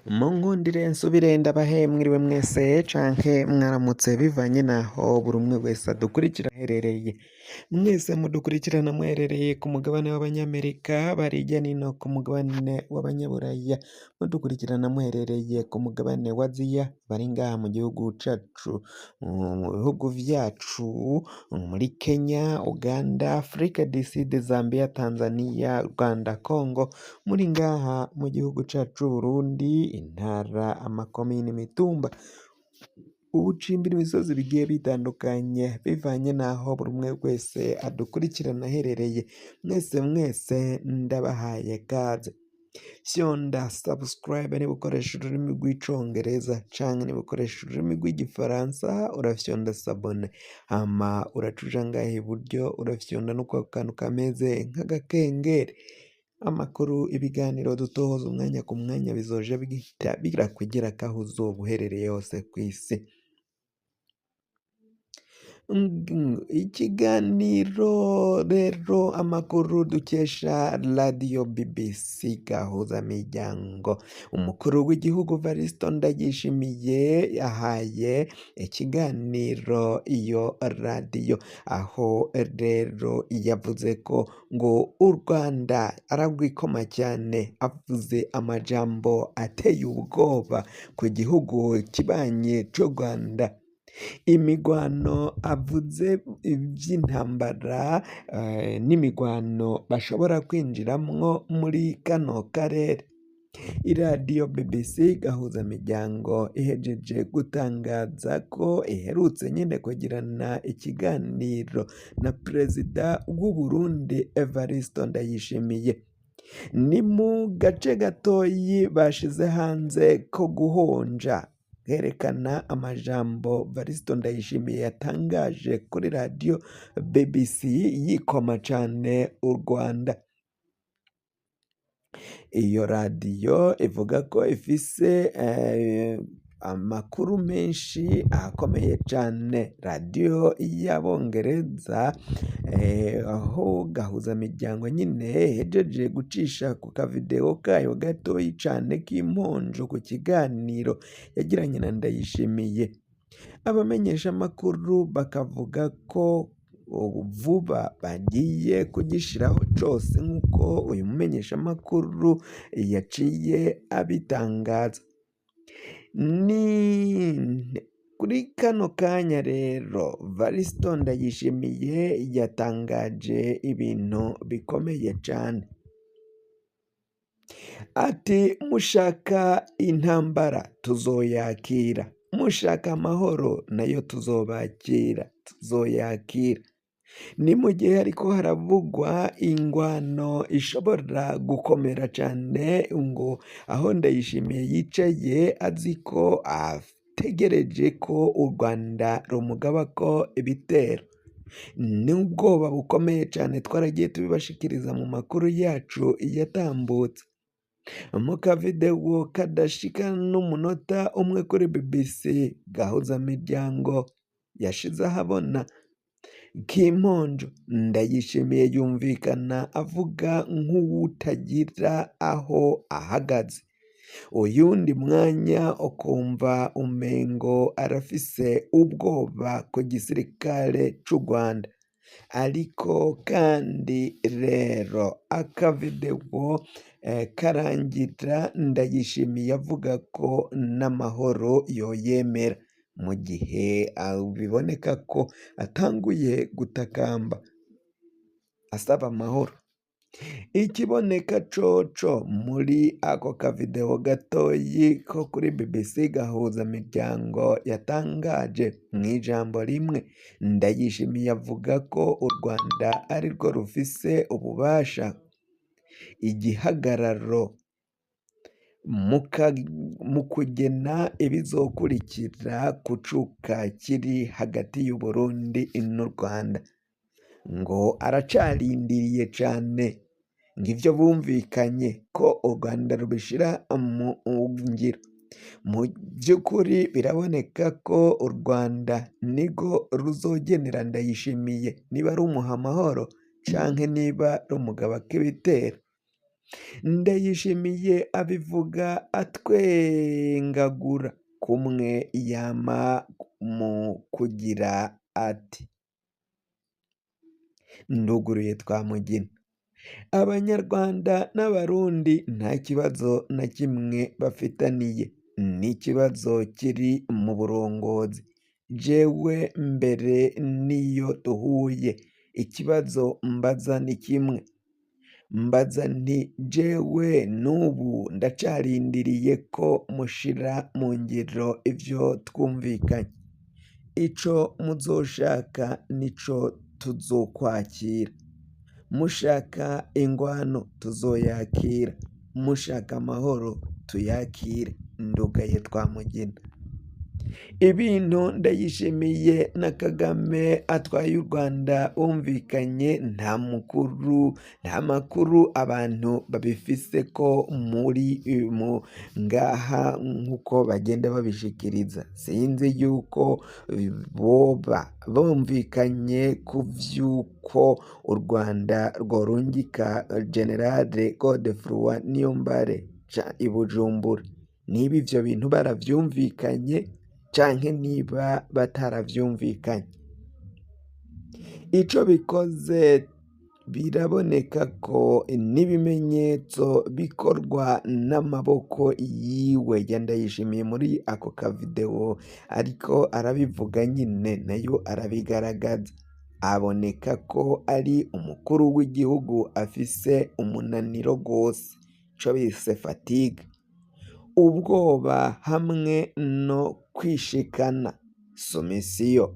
Munkundire nsubire ndabahe mwiriwe mwese canke mwaramutse bivanye naho buri umwe wese adukurikira aherereye. Mwese mudukurikirana muherereye ku mugabane w'Abanyamerika, bari hirya no hino ku mugabane w'Abanyaburaya, mudukurikirana muherereye ku mugabane wa Aziya, bari ngaha mu gihugu cacu, mu bihugu vyacu, muri Kenya, Uganda, Afrika du Sud, Zambia, Tanzania, Rwanda, Congo, muri ngaha mu gihugu cacu c'Uburundi, intara, amakomine, imitumba, ubucimbira, imisozi bigiye bitandukanye bivanye naho buri umwe wese adukurikirana aherereye. Mwese ndabahaye kaze. Fyonda subscribe niba ukoresha ururimi rw'icongereza canke niba ukoresha ururimi rw'igifaransa urafyonda sabone, hama uracuja ngaha iburyo urafyonda no kwa kantu kameze nk'agakengeri. Amakuru, ibiganiro dutohoza umwanya ku mwanya bizoja bihita birakugera aho uzoba uherereye hose kw'isi. Ikiganiro rero, amakuru dukesha radiyo BBC Gahuzamiryango. Umukuru w'igihugu Evaristo Ndayishimiye yahaye ikiganiro iyo radiyo, aho rero yavuze ko ngo u Rwanda aragwikoma cyane, avuze amajambo ateye ubwoba ku gihugu kibanye c'u Rwanda. Imigwano avuze ivy'intambara n'imigwano bashobora kwinjiramwo muri kano karere. Iradiyo BBC Gahuzamiryango ihejeje gutangaza ko iherutse nyene kugirana ikiganiro na Perezida w'u Burundi Evaristo Ndayishimiye. Ni mu gace gatoyi bashize hanze ko guhonja, herekana amajambo Evaristo Ndayishimiye yatangaje kuri radiyo BBC yikoma cane u Rwanda. Iyo radiyo ivuga ko ifise amakuru menshi akomeye cane. Radiyo y'Abongereza, aho Gahuzamiryango nyine ihejeje gucisha ku kavideo kayo gatoyi cane k'imponjo ku kiganiro yagiranye na Ndayishimiye. Abamenyesha amakuru bakavuga ko vuba bagiye kugishiraho cose nk'uko uyu mumenyesha amakuru yaciye abitangaza. Ni kuri kano kanya rero Evaristo Ndayishimiye yatangaje ibintu bikomeye cane. Ati mushaka intambara tuzoyakira, mushaka amahoro nayo tuzoyakira. Ni mu gihe hariko haravugwa ingwano ishobora gukomera cane, ngo aho Ndayishimiye yicaye azi ko ategereje ko u Rwanda rumugabako ibitero. Ni ubwoba bukomeye cane twaragiye tubibashikiriza mu makuru yacu yatambutse. Mu kavideo kadashika n'umunota umwe kuri BBC Gahuzamiryango yashize ahabona k'imponjo, Ndayishimiye yumvikana avuga nk'uwutagira aho ahagaze. Uyundi mwanya ukumva umengo arafise ubwoba ku gisirikare c'u Rwanda. Ariko kandi rero akavideo karangira Ndayishimiye avuga ko n'amahoro yoyemera, mu gihe biboneka ko atanguye gutakamba asaba amahoro. Ikiboneka coco muri ako kavideo gatoyi ko kuri BBC Gahuzamiryango yatangaje mw'ijambo rimwe, Ndayishimiye avuga ko u Rwanda arirwo rufise ububasha, igihagararo mu kugena ibizokurikira ku cuka kiri hagati y'u Burundi n'u Rwanda. Ngo aracarindiriye cane ngo ivyo bumvikanye ko u Rwanda rubishira mu ngiro. Mu vy'ukuri biraboneka ko u Rwanda nirwo ruzogenera Ndayishimiye niba rumuha amahoro canke niba rumugabako ibitero. Ndayishimiye abivuga atwengagura, kumwe yama mu kugira ati: "Nduguruye Twamugina, Abanyarwanda n'Abarundi nta kibazo na kimwe bafitaniye, n'ikibazo kiri mu burongozi. Jewe mbere n'iyo duhuye, ikibazo mbaza ni kimwe, mbaza nti jewe n'ubu ndacarindiriye ko mushira mu ngiro ivyo twumvikanye. Ico muzoshaka nico tuzokwakira. Mushaka ingwano tuzoyakira, mushaka amahoro tuyakire." Ndugaye Twamugina. Ibintu Ndayishimiye na Kagame atwaye u Rwanda bumvikanye nta makuru abantu babifiseko muri ngaha nk'uko bagenda babishikiriza. Sinzi yuko boba bumvikanye ku vy'uko u Rwanda rworungika Generale Godefroid Niyombare i Bujumbura. Niba ivyo bintu baravyumvikanye canke niba bataravyumvikanye. Ico bikoze biraboneka ko n'ibimenyetso bikorwa n'amaboko yiwe ya Ndayishimiye muri ako kavideo ariko arabivuga nyine nayo arabigaragaza. Aboneka ko ari umukuru w'igihugu afise umunaniro gose, ico bise fatigue, ubwoba hamwe no kwishikana somisiyo.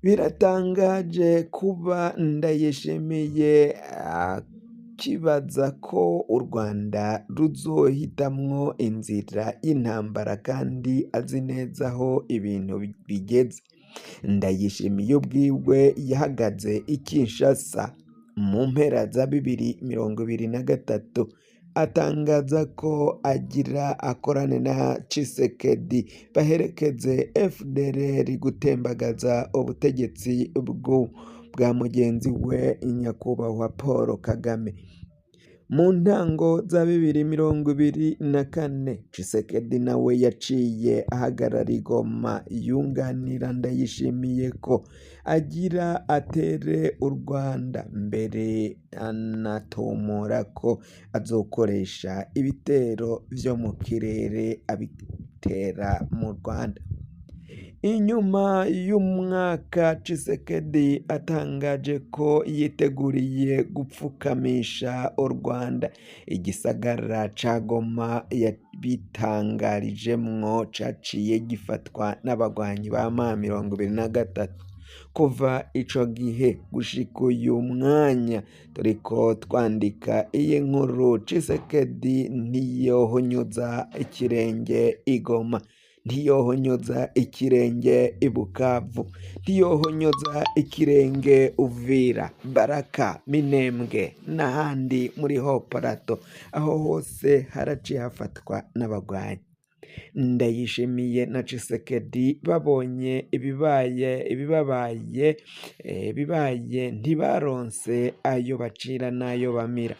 Biratangaje kuba Ndayishimiye akibaza ko u Rwanda ruzohitamwo inzira y'intambara kandi azi neza aho ibintu bigeze. Ndayishimiye ubwiwe yahagaze i Kinshasa mu mpera za 2023 atangaza ko agira akorane na Tshisekedi baherekeze FDLR gutembagaza ubutegetsi bwa mugenzi we nyakubahwa Paul Kagame. Mu ntango za 2024 Tshisekedi nawe yaciye ahagarara i Goma yunganira Ndayishimiye ko agira atere u Rwanda, mbere anatomora ko azokoresha ibitero vyo mu kirere abitera mu Rwanda. Inyuma y'umwaka Tshisekedi atangaje ko yiteguriye gupfukamisha u Rwanda, igisagara ca Goma yabitangarijemwo caciye gifatwa n'abagwanyi ba M23. Kuva ico gihe gushika uyu mwanya turiko twandika iyi nkuru, Tshisekedi ntiyohonyoza ikirenge i Goma, ntiyohonyoza ikirenge i Bukavu, ntiyohonyoza ikirenge Uvira, Baraka, Minembwe n'ahandi muri Hoparato. Aho hose haraciye hafatwa n'abagwanyi. Ndayishimiye na Tshisekedi babonye ibibaye ntibaronse ayo bacira n'ayo bamira.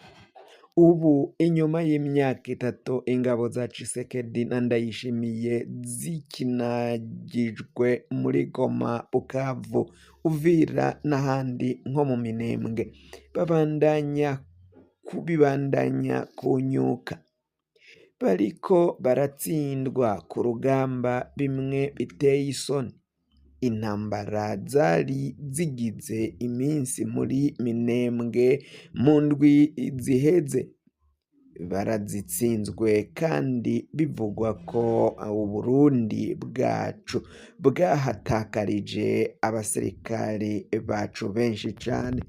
Ubu inyuma y'imyaka 3 ingabo za Tshisekedi na Ndayishimiye zikinagijwe muri Goma, Bukavu, Uvira n'ahandi nko mu Minembwe, bibandanya kunyuka. Bariko baratsindwa ku rugamba bimwe biteye isoni. Intambara zari zigize iminsi muri Minembwe mu ndwi ziheze barazitsinzwe, kandi bivugwa ko Uburundi bwacu bwahatakarije abasirikare bacu benshi cane.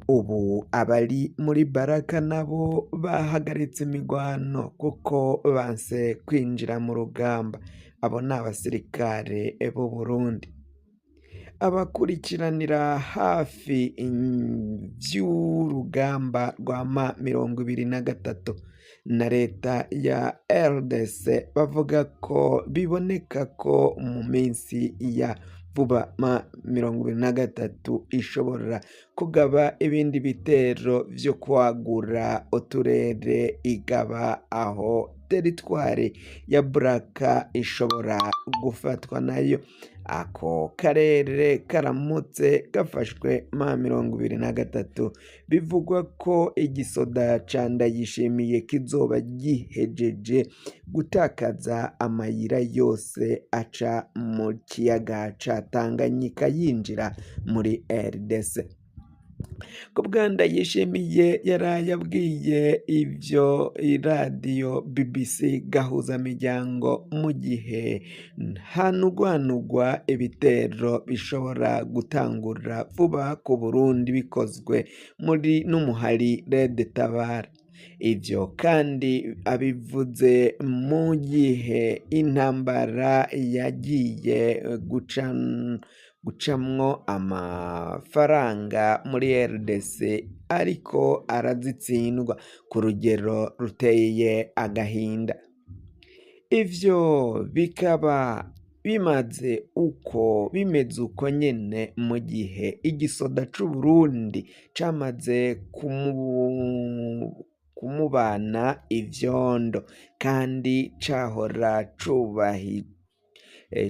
Ubu abari muri Baraka nabo bahagaritse imigwano kuko banse kwinjira mu rugamba. Abo ni abasirikare b'u Burundi. Abakurikiranira hafi ivy'urugamba rwa M23 na leta ya RDC bavuga ko biboneka ko mu minsi ya vuba M23 ishobora kugaba ibindi bitero vyo kwagura uturere igaba aho teritwari ya Buraka ishobora gufatwa nayo. Ako karere karamutse gafashwe M23 bivugwa ko igisoda ca Ndayishimiye kizoba gihejeje gutakaza amayira yose aca mu kiyaga ca Tanganyika yinjira muri RDC. Kubwa Ndayishimiye yaraye abwiye ivyo iradiyo BBC gahuzamiryango mu gihe hanugwanugwa ibitero bishobora gutangura vuba ku Burundi bikozwe muri n'umuhari Red Tabara. Ivyo kandi abivuze mu gihe intambara yagiye gucamwo amafaranga muri RDC ariko arazitsindwa ku rugero ruteye agahinda. Ivyo bikaba bimeze uko nyene mu gihe igisoda c'u Burundi camaze kumubana ivyondo kandi cahora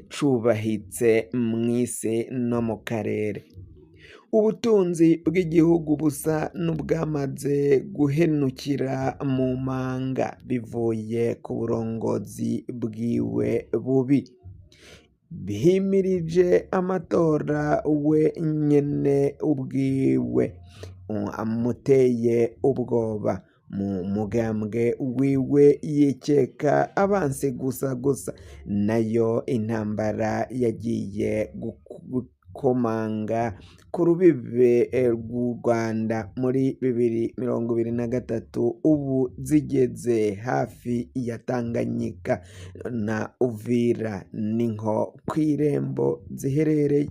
cubahitse mw'isi no mu karere. Ubutunzi bw'igihugu busa n'ubwamaze guhenukira mu manga bivuye ku burongozi bwiwe bubi. Bihimirije amatora we nyene ubwiwe amuteye ubwoba. Mu mugambwe wiwe yikeka abansi gusa nayo intambara yagiye gukomanga ku rubibe rw'u Rwanda muri 2023 ubu zigeze hafi ya Tanganyika na Uvira ninko kw'irembo ziherereye.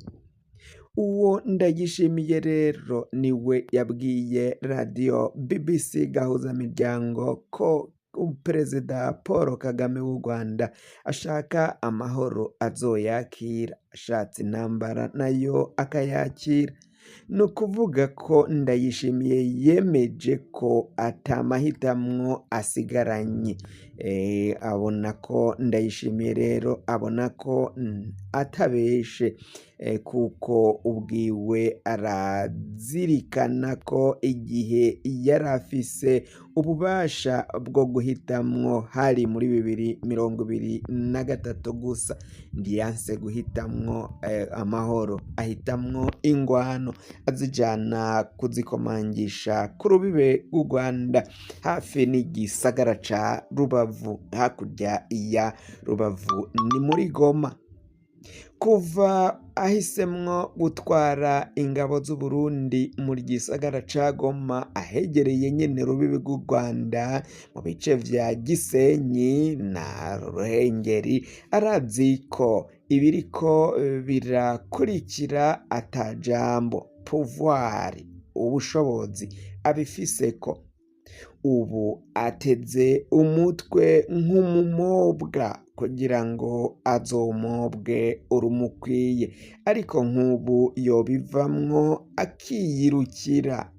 Uwo Ndayishimiye rero niwe yabwiye radio BBC gahuzamiryango ko Perezida Paul Kagame w'u Rwanda ashaka amahoro azoyakira, ashatse intambara nayo akayakira. No kuvuga ko Ndayishimiye yemeje ko atamahitamwo asigaranye. Abona ko Ndayishimiye rero abona ko atabeshe kuko ubwiwe arazirikana ko igihe yarafise ububasha bwo guhitamwo hari muri 2023 gusa ndiyanse guhitamwo amahoro, ahitamwo ingwano azijana kuzikomangisha ku rubibe rw'u Rwanda hafi n'igisagara ca Rubavu. Hakurya ya Rubavu ni muri Goma. Kuva ahisemwo gutwara ingabo z'u Burundi muri gisagara ca Goma ahegereye nyene rubibe rw'u Rwanda mu bice vya Gisenyi na Ruhengeri, arazi ko ibiriko birakurikira atajambo pouvoir ubushobozi abifiseko. Ubu ateze umutwe nk'umumobwa kugira ngo azomobwe urumukwiye, ariko nk'ubu yobivamwo akiyirukira.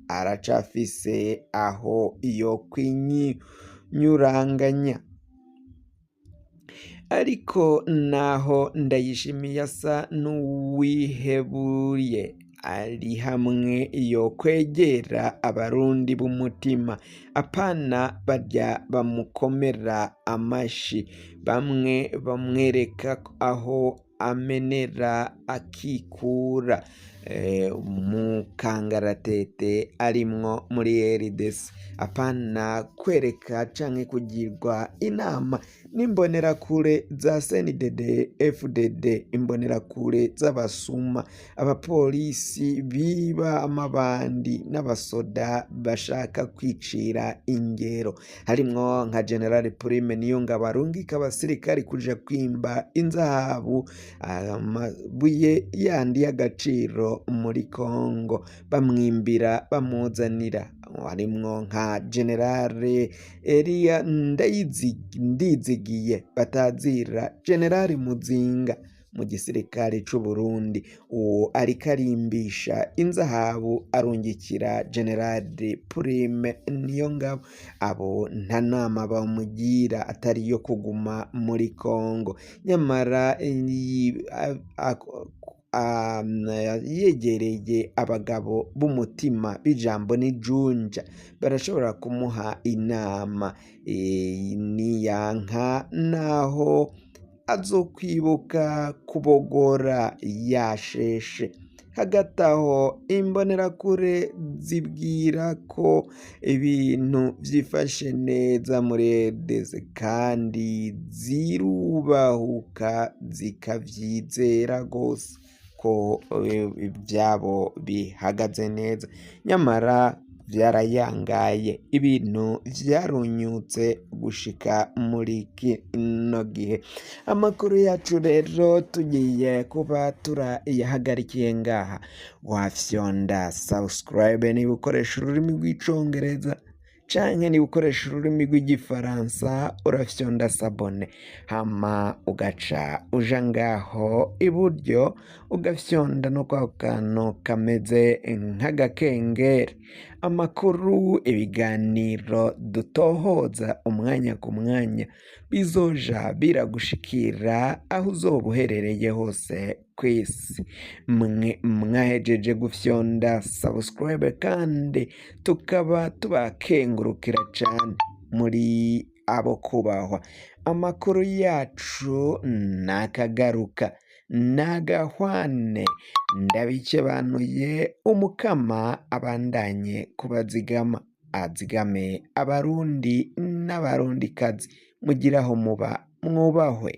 Aracafise aho yokwinyuranganya. Ariko naho Ndayishimiye asa n'uwihebuye, ari hamwe yokwegera abarundi b'umutima, apana barya bamukomera amashi, bamwe bamwereka aho amenera akikura mu kangaratete arimwo muri RDC, apana kwereka canke kugirwa inama n'imbonerakure za CNDD FDD, imbonerakure z'abasuma, abapolisi biba, amabandi n'abasoda bashaka kwicira ingero. Harimwo nka General Prime Niyongabo arungika abasirikari kuja kwimba inzahabu, amabuye yandi y'agaciro muri Kongo, bamwimbira bamuzanira. Harimwo nka General Elia Ndizigiye batazira General Muzinga, mu gisirikare c'u Burundi. Uwo ariko arimbisha inzahabu arungikira General Prime Niyongabo. Abo nta nama bamugira atari iyo kuguma muri Kongo, nyamara yegereye abagabo b'umutima b'ijambo n'ijunja barashobora kumuha inama, niyanka naho azokwibuka kubogora yasheshe. Hagati aho imbonerakure zibwira ko ibintu vyifashe neza muri RDC kandi zirubahuka zikavyizera gose ko ivyabo bihagaze neza, nyamara vyarayangaye, ibintu vyarunyutse gushika muri kino gihe. Amakuru yacu rero tugiye kuba turayahagarikiye ngaha. Wafyonda subscribe niba ukoresha ururimi rw'icongereza, canke niba ukoresha ururimi rw'igifaransa urafyonda sabone, hama ugaca uja ngaho iburyo ugafyonda no kwa kantu kameze nk'agakengeri. Amakuru, ibiganiro dutohoza umwanya ku mwanya bizoja biragushikira aho uzoba uherereye hose kw'isi. Mwahejeje gufyonda subscribe kandi tukaba tubakengurukira cane muri abo kubahwa. Amakuru yacu nakagaruka, nagahwane, ndabikebanuye. Umukama abandanye kubazigama, azigame abarundi n'abarundikazi. Mugiraho muba mwubahwe.